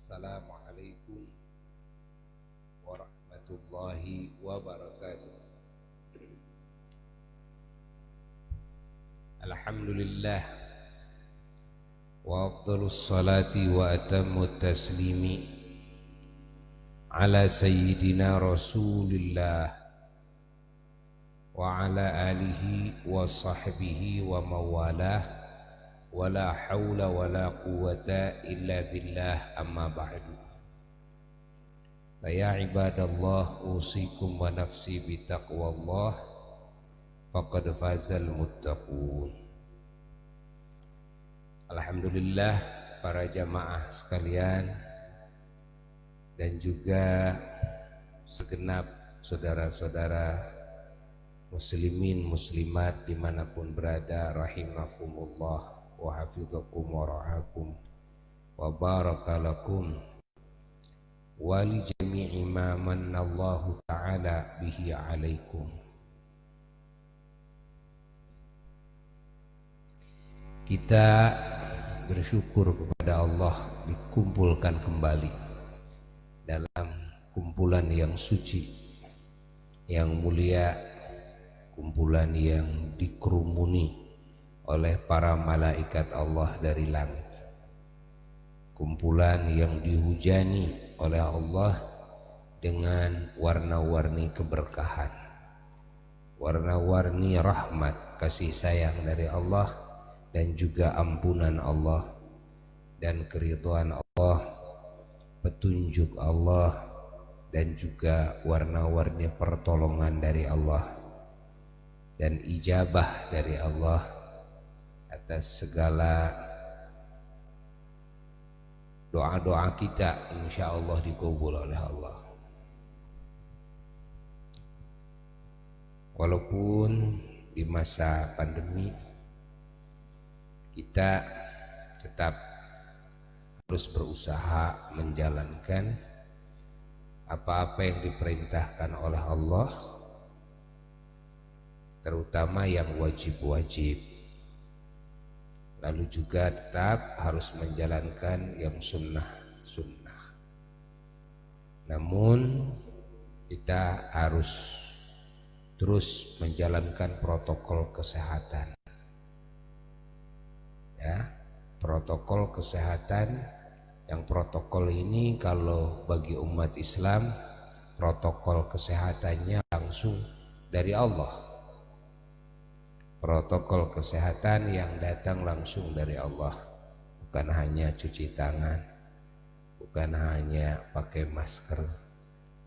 Assalamualaikum warahmatullahi wabarakatuh. Alhamdulillah wa afdalus salati wa atammut taslimi ala sayyidina Rasulillah wa ala alihi wa sahbihi wa mawalah wa la hawla wa la quwwata illa billah, amma ba'du. Ya ibadallah, usikum wa nafsi bitaqwallah, faqad fazal muttaqun. Alhamdulillah para jamaah sekalian dan juga segenap saudara-saudara muslimin muslimat dimanapun berada, rahimakumullah wa hafizakum wa ra'akum wa barakalakum wa li jami'i ma mannallahu ta'ala bihi alaikum. Kita bersyukur kepada Allah dikumpulkan kembali dalam kumpulan yang suci, yang mulia, kumpulan yang dikerumuni oleh para malaikat Allah dari langit, kumpulan yang dihujani oleh Allah dengan warna-warni keberkahan, warna-warni rahmat, kasih sayang dari Allah, dan juga ampunan Allah dan keridhaan Allah, petunjuk Allah, dan juga warna-warni pertolongan dari Allah dan ijabah dari Allah atas segala doa-doa kita, insyaallah dikabul oleh Allah. Walaupun di masa pandemi kita tetap harus berusaha menjalankan apa-apa yang diperintahkan oleh Allah, terutama yang wajib-wajib. Lalu juga tetap harus menjalankan yang sunnah-sunnah. Namun kita harus terus menjalankan protokol kesehatan. Ya, protokol kesehatan, yang protokol ini kalau bagi umat Islam protokol kesehatannya langsung dari Allah. Protokol kesehatan yang datang langsung dari Allah, bukan hanya cuci tangan, bukan hanya pakai masker,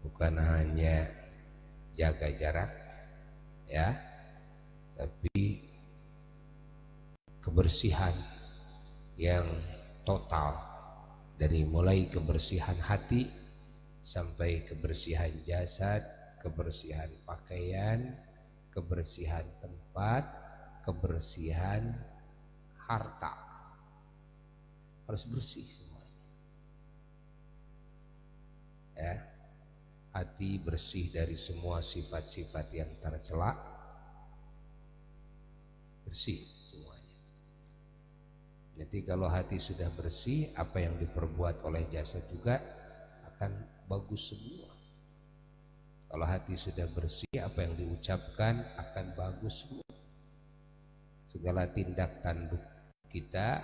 bukan hanya jaga jarak, ya, tapi kebersihan yang total, dari mulai kebersihan hati sampai kebersihan jasad, kebersihan pakaian, kebersihan tempat, kebersihan harta, harus bersih semuanya. Ya, hati bersih dari semua sifat-sifat yang tercela, bersih semuanya. Jadi kalau hati sudah bersih, apa yang diperbuat oleh jasad juga akan bagus semua. Kalau hati sudah bersih, apa yang diucapkan akan bagus semua. Segala tindak tanduk kita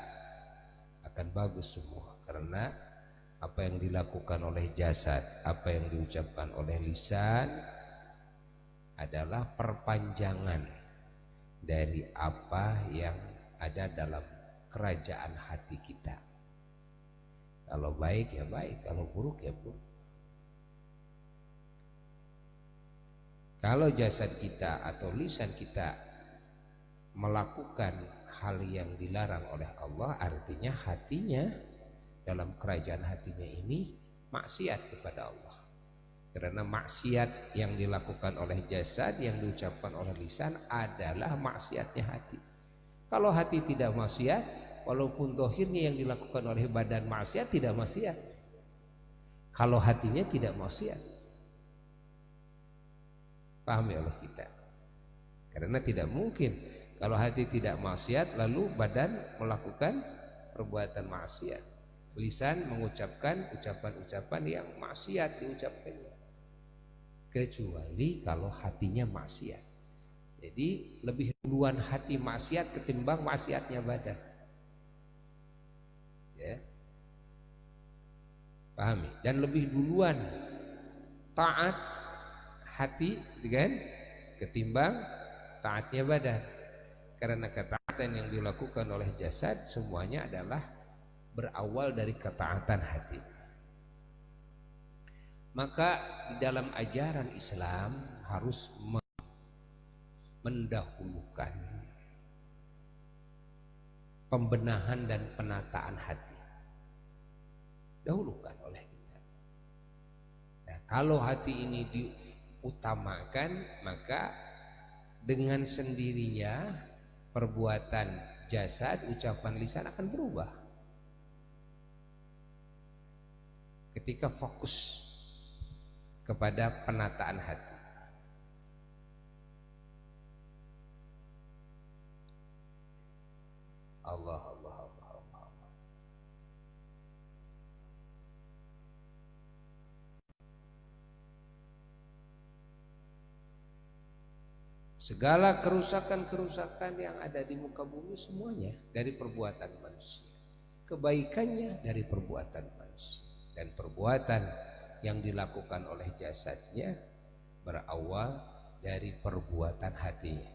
akan bagus semua, karena apa yang dilakukan oleh jasad, apa yang diucapkan oleh lisan adalah perpanjangan dari apa yang ada dalam kerajaan hati kita. Kalau baik ya baik, kalau buruk ya buruk. Kalau jasad kita atau lisan kita melakukan hal yang dilarang oleh Allah, artinya hatinya, dalam kerajaan hatinya ini maksiat kepada Allah. Karena maksiat yang dilakukan oleh jasad, yang diucapkan oleh lisan adalah maksiatnya hati. Kalau hati tidak maksiat, walaupun zahirnya yang dilakukan oleh badan maksiat, tidak maksiat. Kalau hatinya tidak maksiat, pahami oleh kita. Karena tidak mungkin kalau hati tidak maksiat lalu badan melakukan perbuatan maksiat. Lisan mengucapkan ucapan-ucapan yang maksiat diucapkannya, kecuali kalau hatinya maksiat. Jadi lebih duluan hati maksiat ketimbang maksiatnya badan. Ya. Pahami? Dan lebih duluan taat hati, kan, ketimbang taatnya badan. Karena ketaatan yang dilakukan oleh jasad semuanya adalah berawal dari ketaatan hati. Maka di dalam ajaran Islam harus mendahulukan pembenahan dan penataan hati. Dahulukan oleh kita. Nah, kalau hati ini diutamakan, maka dengan sendirinya perbuatan jasad, ucapan lisan akan berubah. Ketika fokus kepada penataan hati. Allah, Allah, Allah, Allah, Allah. Segala kerusakan-kerusakan yang ada di muka bumi semuanya dari perbuatan manusia. Kebaikannya dari perbuatan manusia. Dan perbuatan yang dilakukan oleh jasadnya berawal dari perbuatan hatinya.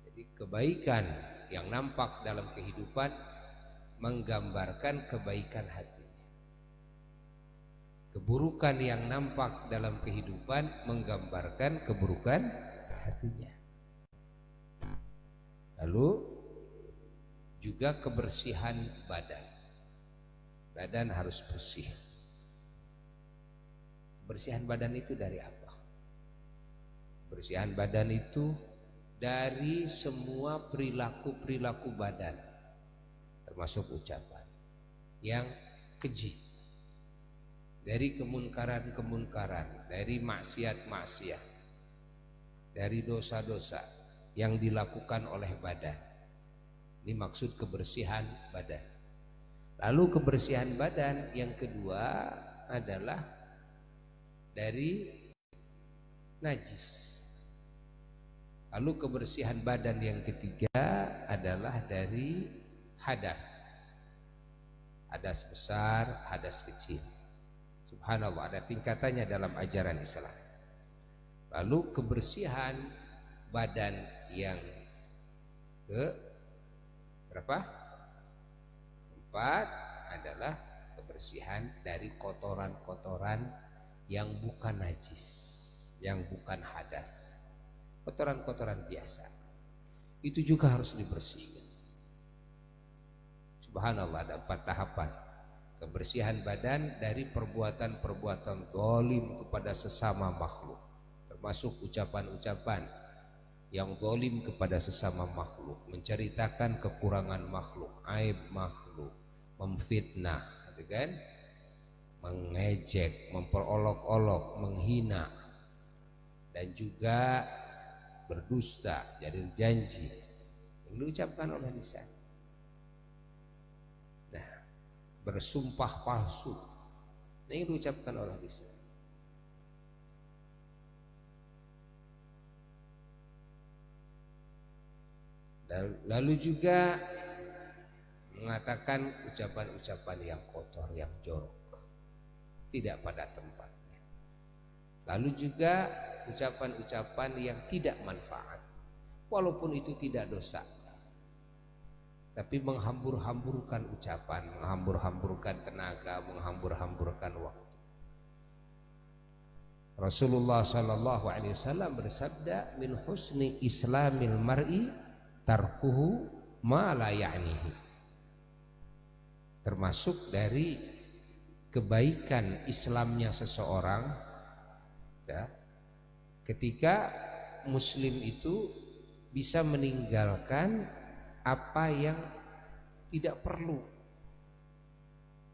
Jadi kebaikan yang nampak dalam kehidupan menggambarkan kebaikan hatinya. Keburukan yang nampak dalam kehidupan menggambarkan keburukan hatinya. Lalu juga kebersihan badan. Badan harus bersih. Kebersihan badan itu dari apa? Kebersihan badan itu dari semua perilaku-perilaku badan, termasuk ucapan yang keji, dari kemunkaran-kemunkaran, dari maksiat-maksiat, dari dosa-dosa yang dilakukan oleh badan. Ini maksud kebersihan badan. Lalu kebersihan badan yang kedua adalah dari najis. Lalu kebersihan badan yang ketiga adalah dari hadas. Hadas besar, hadas kecil. Subhanallah, ada tingkatannya dalam ajaran Islam. Lalu kebersihan badan yang ke berapa? 4 adalah kebersihan dari kotoran-kotoran yang bukan najis, yang bukan hadas. Kotoran-kotoran biasa itu juga harus dibersihkan. Subhanallah, ada 4 tahapan. Kebersihan badan dari perbuatan-perbuatan zalim kepada sesama makhluk, termasuk ucapan-ucapan yang zalim kepada sesama makhluk, menceritakan kekurangan makhluk, aib makhluk, memfitnah, kan? Mengejek, memperolok-olok, menghina, dan juga berdusta, jadi janji yang diucapkan oleh lisan. Nah, bersumpah palsu, ini yang diucapkan oleh lisan. Lalu juga mengatakan ucapan-ucapan yang kotor, yang jorok, tidak pada tempatnya. Lalu juga ucapan-ucapan yang tidak manfaat, walaupun itu tidak dosa, tapi menghambur-hamburkan ucapan, menghambur-hamburkan tenaga, menghambur-hamburkan waktu. Rasulullah sallallahu alaihi wasallam bersabda, min husni islamil mar'i tarkuhu ma la ya'nihi. Termasuk dari kebaikan Islamnya seseorang, ya, ketika muslim itu bisa meninggalkan apa yang tidak perlu,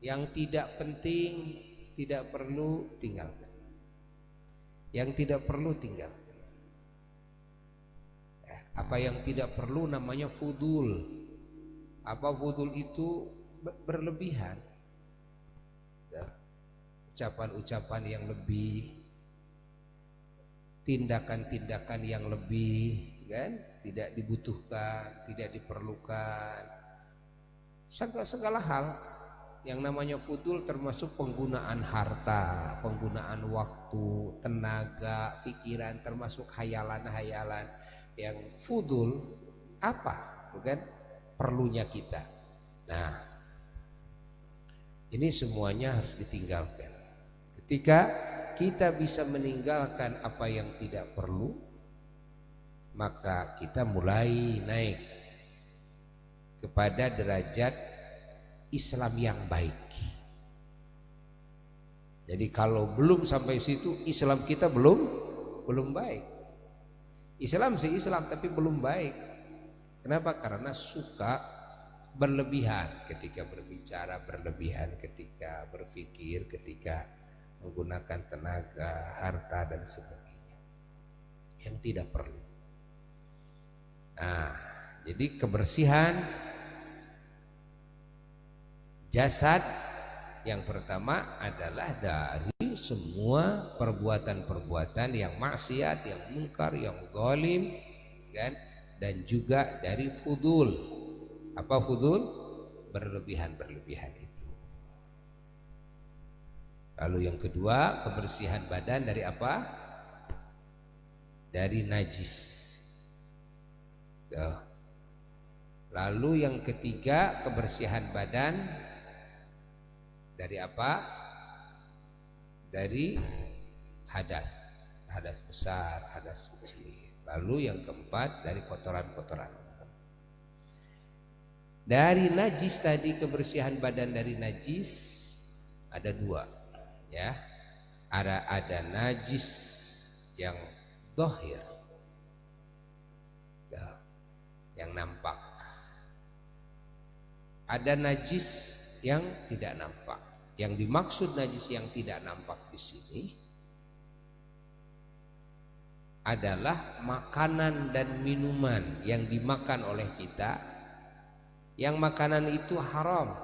yang tidak penting, tidak perlu tinggalkan, yang tidak perlu tinggalkan. Apa yang tidak perlu namanya fudul, Apa fudul itu berlebihan, ya, ucapan-ucapan yang lebih, tindakan-tindakan yang lebih, kan, tidak dibutuhkan, tidak diperlukan. Segala hal yang namanya fudul termasuk penggunaan harta, penggunaan waktu, tenaga, pikiran, termasuk hayalan-hayalan yang fudul. Apa? Bukan perlunya kita. Nah, ini semuanya harus ditinggalkan. Ketika kita bisa meninggalkan apa yang tidak perlu, maka kita mulai naik kepada derajat Islam yang baik. Jadi kalau belum sampai situ, Islam kita belum baik. Islam sih Islam, tapi belum baik. Kenapa? Karena suka berlebihan ketika berbicara, berlebihan ketika berpikir, ketika menggunakan tenaga, harta dan sebagainya yang tidak perlu. Nah, jadi kebersihan jasad yang pertama adalah dari semua perbuatan-perbuatan yang maksiat, yang munkar, yang zalim, kan? Dan juga dari fudul. Apa fudul? Berlebihan itu. Lalu yang kedua, kebersihan badan dari apa? Dari najis. Lalu yang ketiga, kebersihan badan dari apa? Dari hadas. Hadas besar, hadas kecil. Lalu yang keempat, dari kotoran-kotoran. Dari najis tadi, kebersihan badan dari najis ada dua, ya. Ada najis yang zahir, yang nampak. Ada najis yang tidak nampak. Yang dimaksud najis yang tidak nampak di sini adalah makanan dan minuman yang dimakan oleh kita. Yang makanan itu haram,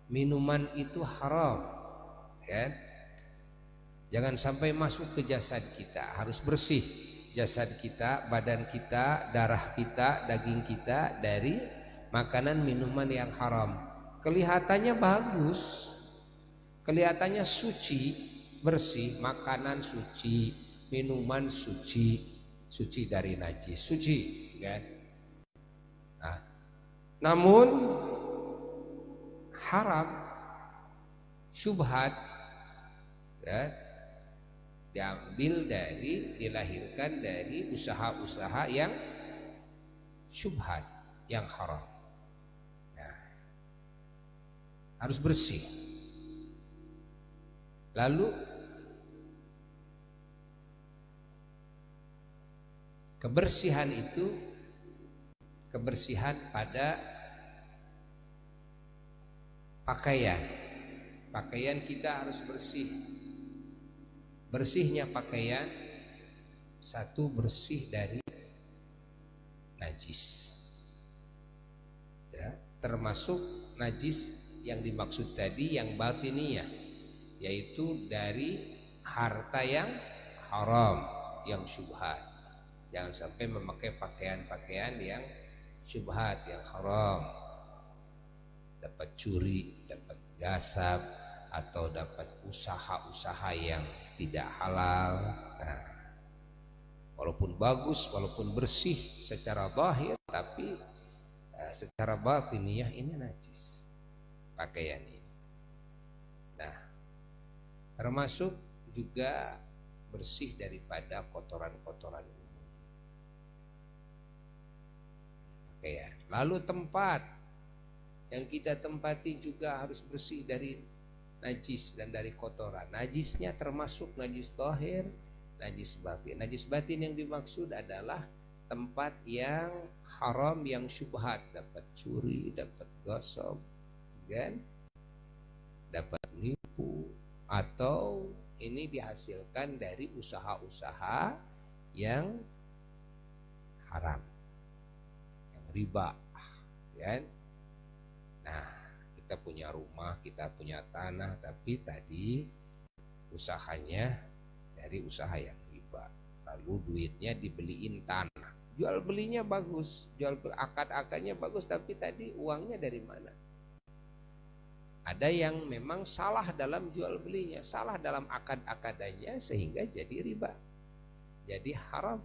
minuman itu haram, kan? Jangan sampai masuk ke jasad kita, harus bersih jasad kita, badan kita, darah kita, daging kita dari makanan minuman yang haram. Kelihatannya bagus, kelihatannya suci, bersih, makanan suci, minuman suci, suci dari najis, suci, kan? Nah, namun haram, syubhat, ya, dilahirkan dari usaha-usaha yang syubhat, yang haram. Nah, harus bersih. Lalu kebersihan itu, kebersihan pada pakaian. Pakaian kita harus bersih. Bersihnya pakaian, satu, bersih dari najis, ya, termasuk najis yang dimaksud tadi yang batiniyah, yaitu dari harta yang haram, yang syubhat. Jangan sampai memakai pakaian-pakaian yang syubhat, yang haram, dapat curi, dapat gasab, atau dapat usaha-usaha yang tidak halal. Nah, walaupun bagus, walaupun bersih secara zahir, tapi secara batiniyah ini najis pakaian ini. Nah, termasuk juga bersih daripada kotoran-kotoran umum pakaian. Lalu tempat yang kita tempati juga harus bersih dari najis dan dari kotoran. Najisnya termasuk najis zahir, najis batin. Najis batin yang dimaksud adalah tempat yang haram, yang syubhat, dapat curi, dapat gosok, kan? Dapat nipu, atau ini dihasilkan dari usaha-usaha yang haram, yang riba, kan? kita punya rumah, kita punya tanah, tapi tadi usahanya dari usaha yang riba, lalu duitnya dibeliin tanah, jual belinya bagus, akad-akadnya bagus, tapi tadi uangnya dari mana? Ada yang memang salah dalam jual belinya, salah dalam akad-akadannya, sehingga jadi riba, jadi haram.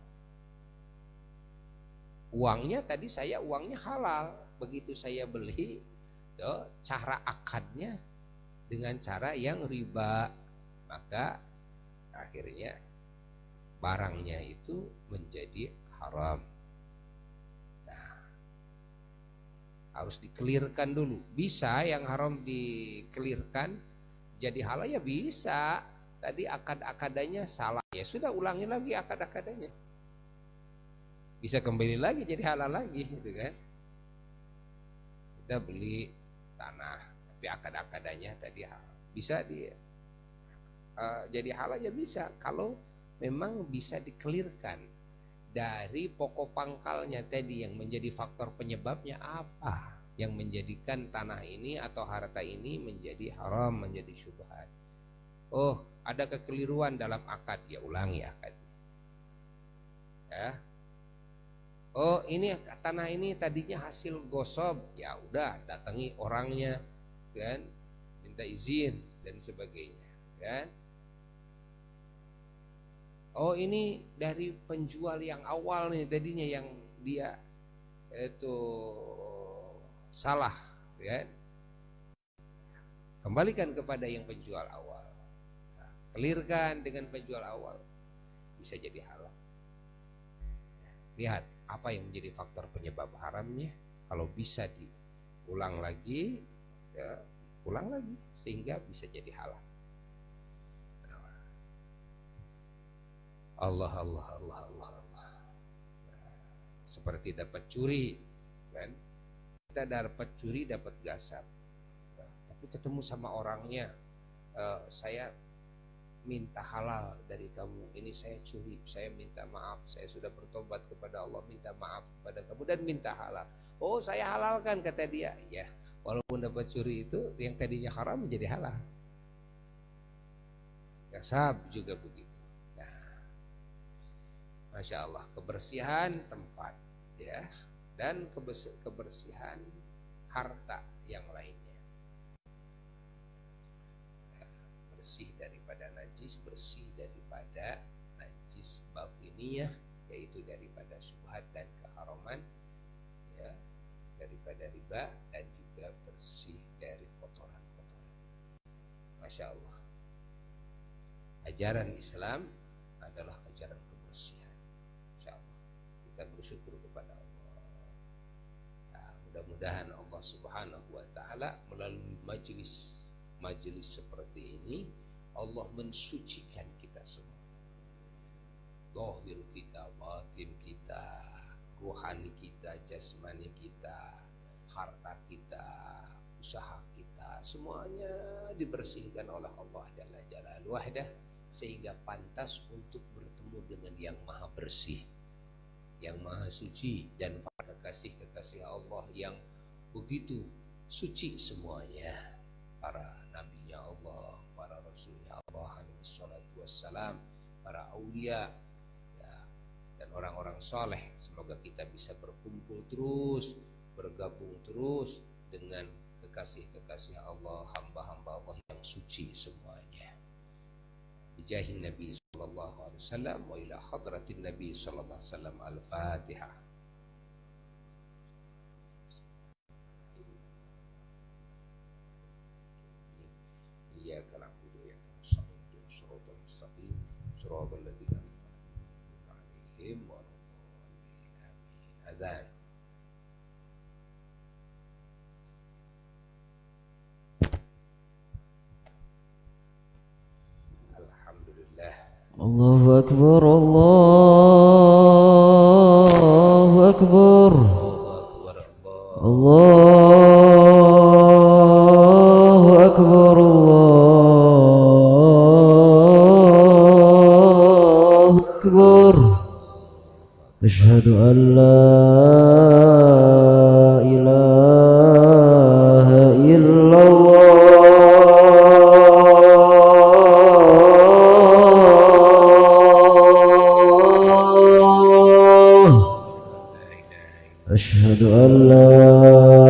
Uangnya tadi uangnya halal, begitu saya beli, cara akadnya dengan cara yang riba, maka akhirnya barangnya itu menjadi haram. Nah, harus dikelirkan dulu. Bisa yang haram dikelirkan jadi halal, ya bisa. Tadi akad-akadannya salah, ya sudah ulangi lagi akad-akadannya, bisa kembali lagi jadi halal lagi, gitu kan. Kita beli tanah tapi akad-akadannya tadi halal, bisa jadi halal, ya bisa kalau memang bisa dikelirkan dari pokok pangkalnya tadi yang menjadi faktor penyebabnya apa yang menjadikan tanah ini atau harta ini menjadi haram, menjadi syubhat. Oh, ada kekeliruan dalam akad, ya ulangi akadnya. Ya. Oh, ini tanah ini tadinya hasil gosok, ya udah datangi orangnya, kan, minta izin dan sebagainya, kan. Oh, ini dari penjual yang awal nih tadinya yang dia itu salah, kan. Kembalikan kepada yang penjual awal, kelirkan dengan penjual awal, bisa jadi halal. Lihat apa yang menjadi faktor penyebab haramnya, kalau bisa diulang lagi, ya, ulang lagi sehingga bisa jadi halal. Allah Allah Allah Allah Allah. Seperti dapat curi, kan? Kita dapat curi, dapat gasap, tapi ketemu sama orangnya, saya minta halal dari kamu, ini saya curi, saya minta maaf, saya sudah bertobat kepada Allah, minta maaf kepada kamu dan minta halal. Oh, saya halalkan, kata dia. Ya, walaupun dapat curi itu yang tadinya haram menjadi halal. Gasab juga begitu. Nah, Masya Allah, kebersihan tempat, ya, dan kebersihan harta yang lainnya. Bersih daripada najis, bersih daripada najis batiniyah, yaitu daripada syubhat dan keharaman, ya, daripada riba, dan juga bersih dari kotoran-kotoran. Masya Allah, ajaran Islam adalah ajaran kebersihan. Masya Allah, kita bersyukur kepada Allah. Nah, mudah-mudahan Allah Subhanahu wa Ta'ala melalui majelis seperti ini, Allah mensucikan kita semua, zahir kita, batin kita, rohani kita, jasmani kita, harta kita, usaha kita, semuanya dibersihkan oleh Allah Jalla Jalaluhu wahdah, sehingga pantas untuk bertemu dengan yang maha bersih, yang maha suci, dan para kekasih-kekasih Allah yang begitu suci semuanya, para nabinya Allah, para rasulnya Allah alaihi salatu wassalam, para aulia, ya, dan orang-orang soleh. Semoga kita bisa berkumpul terus, bergabung terus dengan kekasih-kekasih Allah, hamba-hamba Allah yang suci semuanya. Bijahin Nabi sallallahu alaihi wasallam wa ila hadratin Nabi sallallahu alaihi wasallam. Al-Fatihah. Iyyaka na'budu wa iyyaka nasta'in, shiratal mustaqim, shiratal ladzina an'amta 'alaihim ghairil maghdubi 'alaihim. Adzan. Alhamdulillah. Allahu akbar, Allahu akbar, Allahu akbar, Allahu akbar. Asyhadu an la ilaha illallah. أشهد أن لا